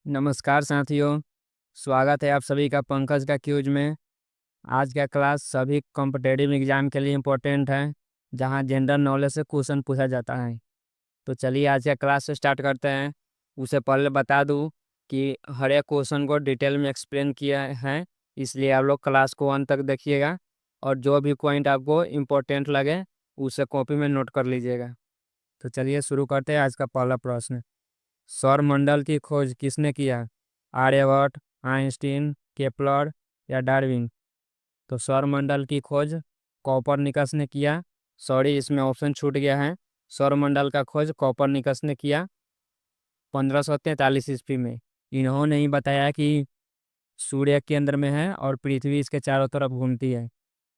नमस्कार साथियों। स्वागत है आप सभी का पंकज का क्यूज में। आज का क्लास सभी कॉम्पिटेटिव एग्जाम के लिए इम्पोर्टेंट है, जहां जनरल नॉलेज से क्वेश्चन पूछा जाता है। तो चलिए आज का क्लास स्टार्ट करते हैं। उससे पहले बता दूं कि हर एक क्वेश्चन को डिटेल में एक्सप्लेन किया है, इसलिए आप लोग क्लास को अंत तक देखिएगा और जो भी पॉइंट आपको इम्पोर्टेंट लगे उसे कॉपी में नोट कर लीजिएगा। तो चलिए शुरू करते हैं आज का पहला प्रश्न। सौरमंडल की खोज किसने किया? आर्यभट्ट, आइंस्टीन, केपलर या डार्विन? तो सौरमंडल की खोज कोपरनिकस ने किया। सॉरी, इसमें ऑप्शन छूट गया है। सौरमंडल का खोज कोपरनिकस ने किया 1543 ईस्वी में। इन्होंने ही बताया कि सूर्य केंद्र में है और पृथ्वी इसके चारों तरफ घूमती है।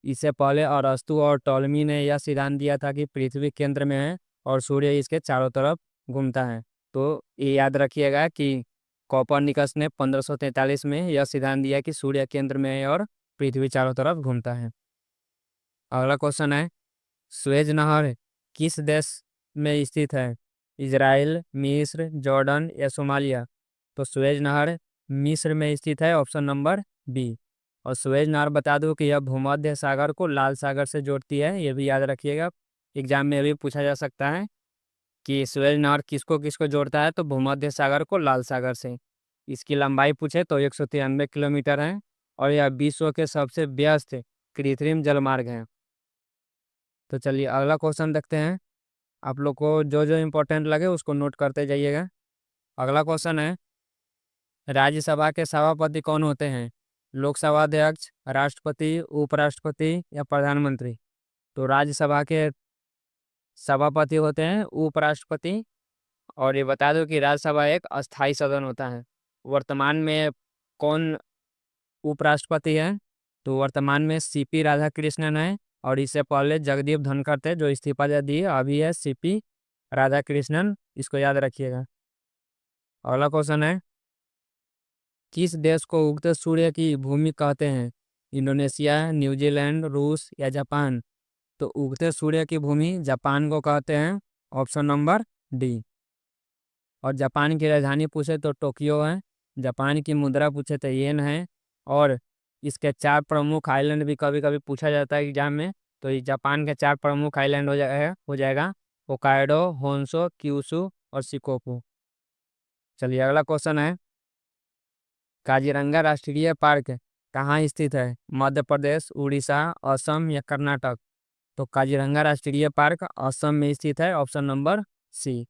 इससे पहले अरस्तु और टॉलमी ने यह सिद्धांत दिया था कि पृथ्वी केंद्र में है और सूर्य इसके चारों तरफ घूमता है। तो ये याद रखिएगा कि कोपरनिकस ने 1543 में यह सिद्धांत दिया कि सूर्य केंद्र में है और पृथ्वी चारों तरफ घूमता है। अगला क्वेश्चन है, सुएज नहर किस देश में स्थित है? इजराइल, मिस्र, जॉर्डन या सोमालिया? तो सुएज नहर मिस्र में स्थित है, ऑप्शन नंबर बी। और सुएज नहर बता दूं कि यह भूमध्य सागर को लाल सागर से जोड़ती है, ये भी याद रखिएगा। एग्जाम में भी पूछा जा सकता है कि सुएज नहर किसको किसको जोड़ता है, तो भूमध्य सागर को लाल सागर से। इसकी लंबाई पूछे तो 193 किलोमीटर है और यह विश्व के सबसे व्यस्त कृत्रिम जलमार्ग है। तो चलिए अगला क्वेश्चन देखते हैं। आप लोग को जो जो इम्पोर्टेंट लगे उसको नोट करते जाइएगा। अगला क्वेश्चन है, राज्यसभा के सभापति कौन होते हैं? लोकसभा अध्यक्ष, राष्ट्रपति, उपराष्ट्रपति या प्रधानमंत्री? तो राज्यसभा के सभापति होते हैं उपराष्ट्रपति। और ये बता दो कि राज्यसभा एक अस्थाई सदन होता है। वर्तमान में कौन उपराष्ट्रपति है? तो वर्तमान में सीपी राधाकृष्णन है और इससे पहले जगदीप धनखड़ थे जो इस्तीफा दे दिए। अभी है सीपी राधाकृष्णन, इसको याद रखिएगा। अगला क्वेश्चन है, किस देश को उगते सूर्य की भूमि कहते हैं? इंडोनेशिया, न्यूजीलैंड, रूस या जापान? तो उगते सूर्य की भूमि जापान को कहते हैं, ऑप्शन नंबर डी। और जापान की राजधानी पूछे तो टोक्यो है। जापान की मुद्रा पूछे तो येन है। और इसके 4 प्रमुख आइलैंड भी कभी कभी पूछा जाता है एग्जाम में। तो ये जापान के 4 प्रमुख आइलैंड हो जाएगा होकाइडो, होन्सो, क्यूशू और शिकोकू। चलिए अगला क्वेश्चन है, काजीरंगा राष्ट्रीय पार्क कहाँ स्थित है? मध्य प्रदेश, उड़ीसा, असम या कर्नाटक? तो काजीरंगा राष्ट्रीय पार्क असम में स्थित है, ऑप्शन नंबर सी।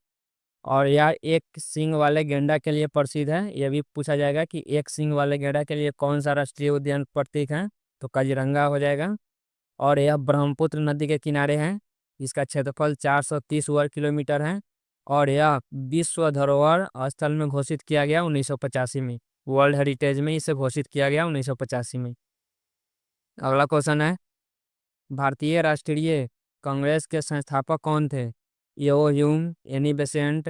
और यह एक सींग वाले गेंडा के लिए प्रसिद्ध है। यह भी पूछा जाएगा कि एक सींग वाले गेंडा के लिए कौन सा राष्ट्रीय उद्यान प्रतीक है? तो काजीरंगा हो जाएगा। और यह ब्रह्मपुत्र नदी के किनारे है। इसका क्षेत्रफल 430 वर्ग किलोमीटर है और यह विश्व धरोहर स्थल में घोषित किया गया 1985 में। वर्ल्ड हेरिटेज में इसे घोषित किया गया 1985 में। अगला क्वेश्चन है, भारतीय राष्ट्रीय कांग्रेस के संस्थापक कौन थे? यो Hume, Annie Besant,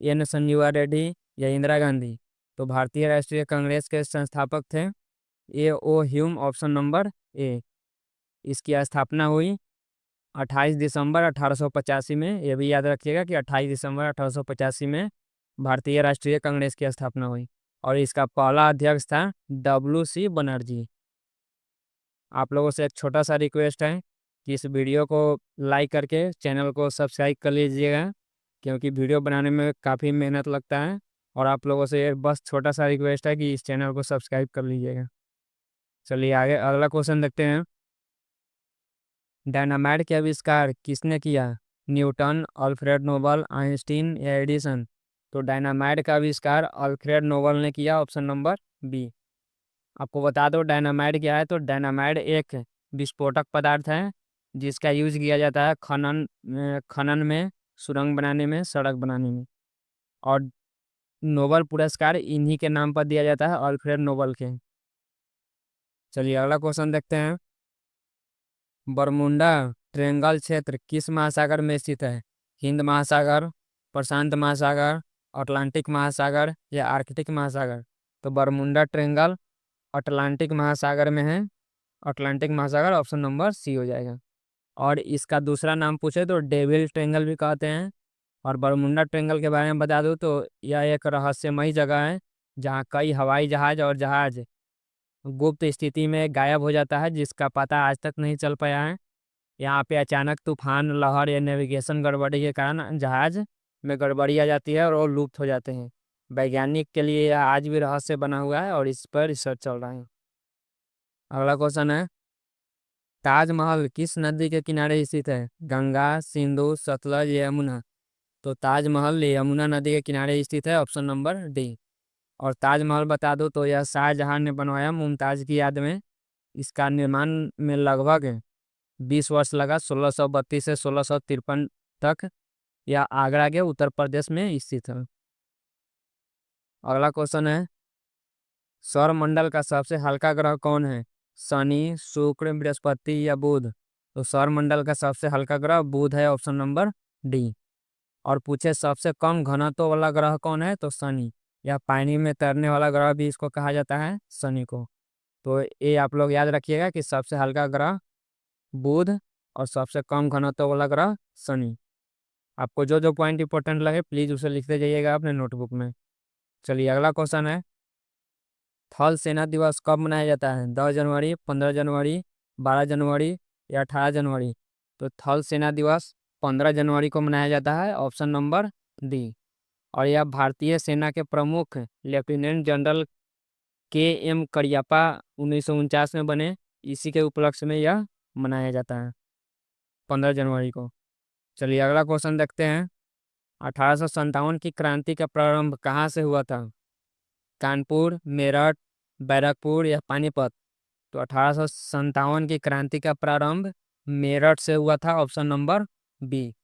N Sanjiva Reddy या इंदिरा गांधी? तो भारतीय राष्ट्रीय कांग्रेस के संस्थापक थे A O Hume, option number A. इसकी स्थापना हुई 28 दिसंबर 1885 में। यह भी याद रखिएगा कि 28 दिसंबर 1885 में भारतीय राष्ट्रीय कांग्रेस की स्थापना हुई। और इसका पहला अध्यक्ष था डब्ल्यू सी बनर्जी। आप लोगों से एक छोटा सा रिक्वेस्ट है कि इस वीडियो को लाइक करके चैनल को सब्सक्राइब कर लीजिएगा, क्योंकि वीडियो बनाने में काफ़ी मेहनत लगता है। और आप लोगों से बस छोटा सा रिक्वेस्ट है कि इस चैनल को सब्सक्राइब कर लीजिएगा। चलिए आगे अगला क्वेश्चन देखते हैं। डायनामाइट के आविष्कार किसने किया? न्यूटन, अल्फ्रेड नोबल, आइंस्टीन या एडिसन? तो डायनामाइट का आविष्कार अल्फ्रेड नोबल ने किया, ऑप्शन नंबर बी। आपको बता दो डायनामाइट क्या है। तो डायनामाइट एक विस्फोटक पदार्थ है जिसका यूज किया जाता है खनन में, सुरंग बनाने में, सड़क बनाने में। और नोबल पुरस्कार इन्हीं के नाम पर दिया जाता है, अल्फ्रेड नोबल के। चलिए अगला क्वेश्चन देखते हैं। बरमुंडा ट्रेंगल क्षेत्र किस महासागर में स्थित है? हिंद महासागर, प्रशांत महासागर, अटलांटिक महासागर या आर्कटिक महासागर? तो बरमुंडा ट्रेंगल अटलांटिक महासागर में है। अटलांटिक महासागर, ऑप्शन नंबर सी हो जाएगा। और इसका दूसरा नाम पूछे तो डेविल ट्रेंगल भी कहते हैं। और बरमुंडा ट्रेंगल के बारे में बता दूं तो यह एक रहस्यमयी जगह है जहाँ कई हवाई जहाज और जहाज गुप्त स्थिति में गायब हो जाता है, जिसका पता आज तक नहीं चल पाया है। यहाँ पे अचानक तूफान, लहर या नेविगेशन गड़बड़ी के कारण जहाज में गड़बड़ी आ जाती है और वो लुप्त हो जाते हैं। वैज्ञानिक के लिए यह आज भी रहस्य बना हुआ है और इस पर रिसर्च चल रहा है। अगला क्वेश्चन है, ताजमहल किस नदी के किनारे स्थित है? गंगा, सिंधु, सतलज, यमुना। तो ताजमहल यमुना नदी के किनारे स्थित है, ऑप्शन नंबर डी। और ताजमहल बता दो तो यह शाहजहां ने बनवाया मुमताज की याद में। इसका निर्माण में लगभग 20 वर्ष लगा, 1632 से 1653 तक। यह आगरा के उत्तर प्रदेश में स्थित है। अगला क्वेश्चन है, सौरमंडल का सबसे हल्का ग्रह कौन है? शनि, शुक्र, बृहस्पति या बुध। तो सौरमंडल का सबसे हल्का ग्रह बुध है, ऑप्शन नंबर डी। और पूछे सबसे कम घनत्व वाला ग्रह कौन है? तो शनि। या पानी में तैरने वाला ग्रह भी इसको कहा जाता है, शनि को। तो ये आप लोग याद रखिएगा कि सबसे हल्का ग्रह बुध और सबसे कम घनत्व वाला ग्रह शनि। आपको जो जो पॉइंट इंपॉर्टेंट लगे प्लीज उसे लिखते जाइएगा अपने नोटबुक में। चलिए अगला क्वेश्चन है, थल सेना दिवस कब मनाया जाता है? 10 जनवरी, 15 जनवरी, 12 जनवरी या 18 जनवरी। तो थल सेना दिवस 15 जनवरी को मनाया जाता है, ऑप्शन नंबर डी। और यह भारतीय सेना के प्रमुख लेफ्टिनेंट जनरल के. एम. करियप्पा 1949 में बने। इसी के उपलक्ष्य में यह मनाया जाता है 15 जनवरी को। चलिए अगला क्वेश्चन देखते हैं, 1857 की क्रांति का प्रारंभ कहाँ से हुआ था? कानपुर, मेरठ, बैरकपुर या पानीपत। तो 1857 की क्रांति का प्रारंभ मेरठ से हुआ था, ऑप्शन नंबर बी।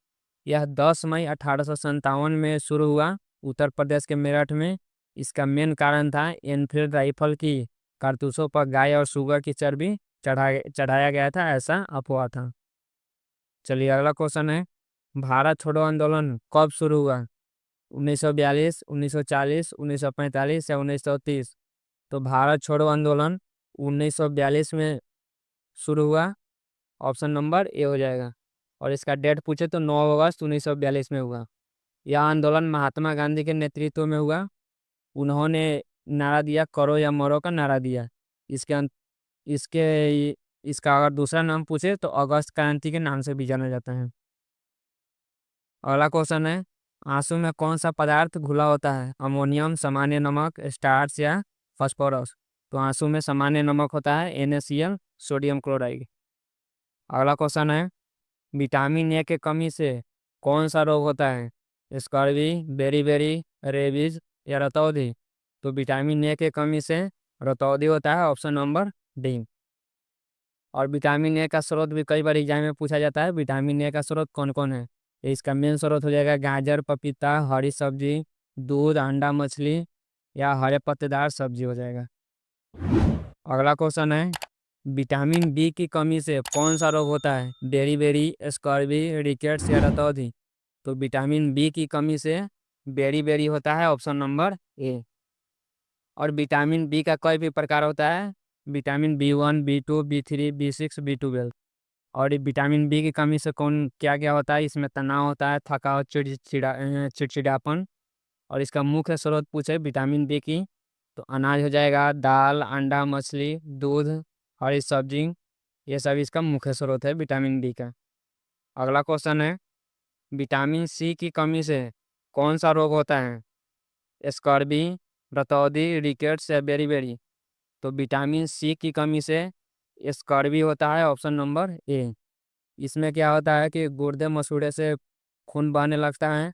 यह 10 मई 1857 में शुरू हुआ, उत्तर प्रदेश के मेरठ में। इसका मेन कारण था एनफील्ड राइफल की कारतूसों पर गाय और सुअर की चर्बी चढ़ाया गया था, ऐसा अफवाह था। चलिए अगला क्वेश्चन है, भारत छोड़ो आंदोलन कब शुरू हुआ? 1942, 1940, 1945 या 1930। तो भारत छोड़ो आंदोलन 1942 में शुरू हुआ, ऑप्शन नंबर ए हो जाएगा। और इसका डेट पूछे तो 9 अगस्त 1942 में हुआ। यह आंदोलन महात्मा गांधी के नेतृत्व में हुआ। उन्होंने नारा दिया, करो या मरो का नारा दिया। इसके अं- इसके इसका अगर दूसरा नाम पूछे तो अगस्त क्रांति के नाम से भी जाना जाता है। अगला क्वेश्चन है, आंसू में कौन सा पदार्थ घुला होता है? अमोनियम, सामान्य नमक, स्टार्च या फास्फोरस। तो आंसू में सामान्य नमक होता है, NaCl, सोडियम क्लोराइड। अगला क्वेश्चन है, विटामिन ए के कमी से कौन सा रोग होता है? स्कर्वी, बेरीबेरी, रेबीज या रतौंधी। तो विटामिन ए के कमी से रतौंधी होता है, ऑप्शन नंबर डी। और विटामिन ए का स्रोत भी कई बार एग्जाम में पूछा जाता है, विटामिन ए का स्रोत कौन कौन है? इसका मेन स्रोत हो जाएगा गाजर, पपीता, हरी सब्जी, दूध, अंडा, मछली या हरे पत्तेदार सब्जी हो जाएगा। अगला क्वेश्चन है, विटामिन बी की कमी से कौन सा रोग होता है? बेरीबेरी, स्कर्वी, रिकेट्स या रतौंधी। तो विटामिन बी की कमी से बेरीबेरी होता है, ऑप्शन नंबर ए। और विटामिन बी का कोई भी प्रकार होता है, vitamin B1, B2, B3, B6, B12। और ये विटामिन बी की कमी से कौन क्या क्या होता है? इसमें तनाव होता है, थकावट, चिड़चिड़ापन। और इसका मुख्य स्रोत पूछे विटामिन बी की तो अनाज हो जाएगा, दाल, अंडा, मछली, दूध, हरी सब्जी। ये सब इसका मुख्य स्रोत है विटामिन बी का। अगला क्वेश्चन है, विटामिन सी की कमी से कौन सा रोग होता है? स्कर्वी, रतौंधी, रिकेट्स या बेरीबेरी। तो विटामिन सी की कमी से स्कर्वी होता है, ऑप्शन नंबर ए। इसमें क्या होता है कि गुर्दे मसूड़े से खून बहने लगता है,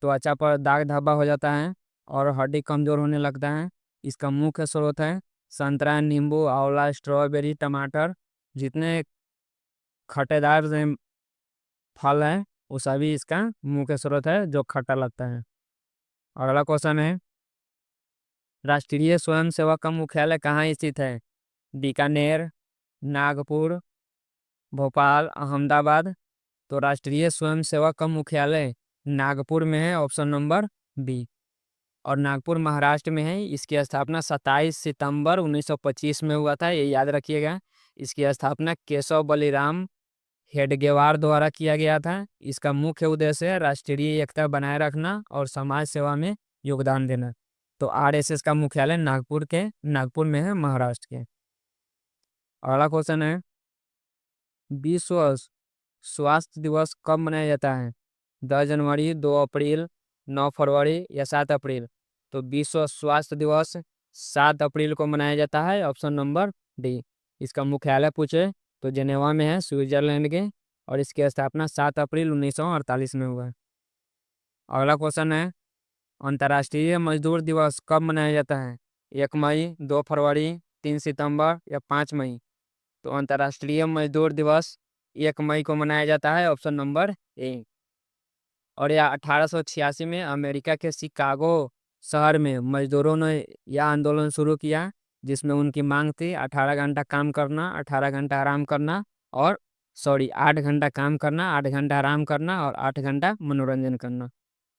त्वचा पर दाग धब्बा हो जाता है और हड्डी कमजोर होने लगता है। इसका मुख्य स्रोत है संतरा, नींबू, आंवला, स्ट्रॉबेरी, टमाटर। जितने खट्टेदार से फल हैं वो सभी इसका मुख्य स्रोत है जो खट्टा लगता है। अगला क्वेश्चन है, राष्ट्रीय स्वयंसेवक का मुख्यालय कहाँ स्थित है? बीकानेर, नागपुर, भोपाल, अहमदाबाद। तो राष्ट्रीय स्वयंसेवक का मुख्यालय नागपुर में है, ऑप्शन नंबर बी। और नागपुर महाराष्ट्र में है। इसकी स्थापना 27 सितंबर 1925 में हुआ था, ये याद रखिएगा। इसकी स्थापना केशव बलिराम हेडगेवार द्वारा किया गया था। इसका मुख्य उद्देश्य है राष्ट्रीय एकता बनाए रखना और समाज सेवा में योगदान देना। तो आरएसएस का मुख्यालय नागपुर में है, महाराष्ट्र के। अगला क्वेश्चन है, विश्व स्वास्थ्य दिवस कब मनाया जाता है? 10 जनवरी, 2 अप्रैल, 9 फरवरी या 7 अप्रैल? तो विश्व स्वास्थ्य दिवस 7 अप्रैल को मनाया जाता है, ऑप्शन नंबर डी। इसका मुख्यालय पूछे तो जेनेवा में है, स्विट्जरलैंड के, और इसकी स्थापना 7 अप्रैल 1948 में हुआ है। अगला क्वेश्चन है, अंतर्राष्ट्रीय मजदूर दिवस कब मनाया जाता है? 1 मई, 2 फरवरी, 3 सितंबर या 5 मई? तो अंतर्राष्ट्रीय मजदूर दिवस 1 मई को मनाया जाता है, ऑप्शन नंबर ए। और यह 1886 में अमेरिका के शिकागो शहर में मजदूरों ने यह आंदोलन शुरू किया, जिसमें उनकी मांग थी 18 घंटा काम करना, 18 घंटा आराम करना, और 8 घंटा काम करना, 8 घंटा आराम करना और 8 घंटा मनोरंजन करना।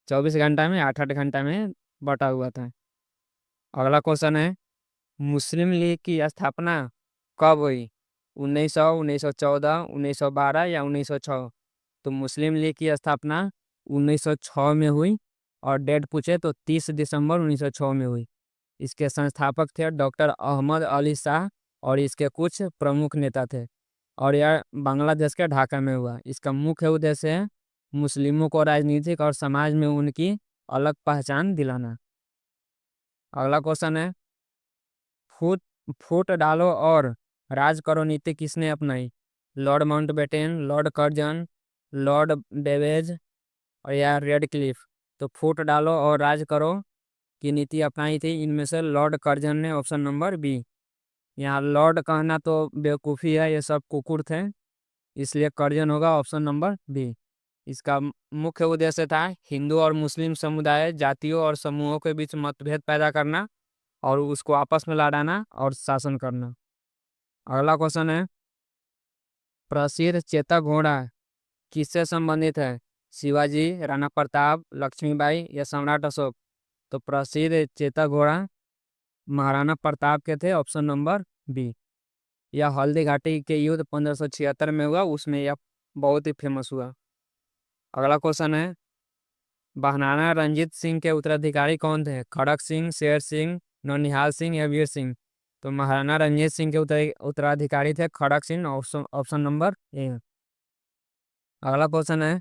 24 घंटा में 8 8 घंटा में बटा हुआ था। अगला क्वेश्चन है, मुस्लिम लीग की स्थापना कब हुई? 1900, 1914, 1912 या 1906? तो मुस्लिम लीग की स्थापना 1906 में हुई, और डेट पूछे तो 30 दिसंबर 1906 में हुई। इसके संस्थापक थे डॉक्टर अहमद अली शाह, और इसके कुछ प्रमुख नेता थे, और यह बांग्लादेश के ढाका में हुआ। इसका मुख्य उद्देश्य है मुस्लिमों को राजनीतिक और समाज में उनकी अलग पहचान दिलाना। अगला क्वेश्चन है, फूट फूट डालो और राज करो नीति किसने अपनाई? Lord Mountbatten, Lord Curzon, Lord Babbage और या रेड क्लिफ? तो फूट डालो और राज करो की नीति अपनाई थी इनमें से लॉर्ड कर्जन ने, ऑप्शन नंबर बी। यहाँ लॉर्ड कहना तो बेवकूफ़ी है, ये सब कुकुर थे, इसलिए कर्जन होगा, ऑप्शन नंबर बी। इसका मुख्य उद्देश्य था हिंदू और मुस्लिम समुदाय, जातियों और समूहों के बीच मतभेद पैदा करना और उसको आपस में लड़ाना और शासन करना। अगला क्वेश्चन है, प्रसिद्ध चेतक घोड़ा किससे संबंधित है? शिवाजी, राणा प्रताप, लक्ष्मीबाई या सम्राट अशोक? तो प्रसिद्ध चेतक घोड़ा महाराणा प्रताप के थे, ऑप्शन नंबर बी। यह हल्दी घाटी के युद्ध 1576 में हुआ, उसमें यह बहुत ही फेमस हुआ। अगला क्वेश्चन है, महाराणा रंजीत सिंह के उत्तराधिकारी कौन थे? खड़क सिंह, शेर सिंह, नौनिहाल सिंह या वीर सिंह? तो महाराणा रंजीत सिंह के उत्तराधिकारी थे खड़क सिंह, ऑप्शन नंबर ए। अगला क्वेश्चन है,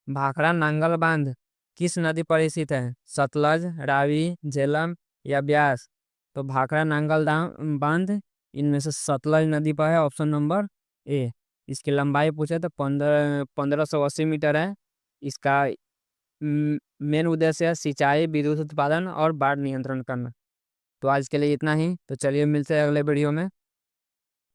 भाखड़ा नांगल बांध किस नदी पर स्थित है? सतलज, रावी, झेलम या ब्यास? तो भाखड़ा नांगल बांध इनमें से सतलज नदी पर है, ऑप्शन नंबर ए। इसकी लंबाई पूछे तो 1580 मीटर है। इसका मेन उद्देश्य है सिंचाई, विद्युत उत्पादन और बाढ़ नियंत्रण करना। तो आज के लिए इतना ही, तो चलिए मिलते हैं अगले वीडियो में।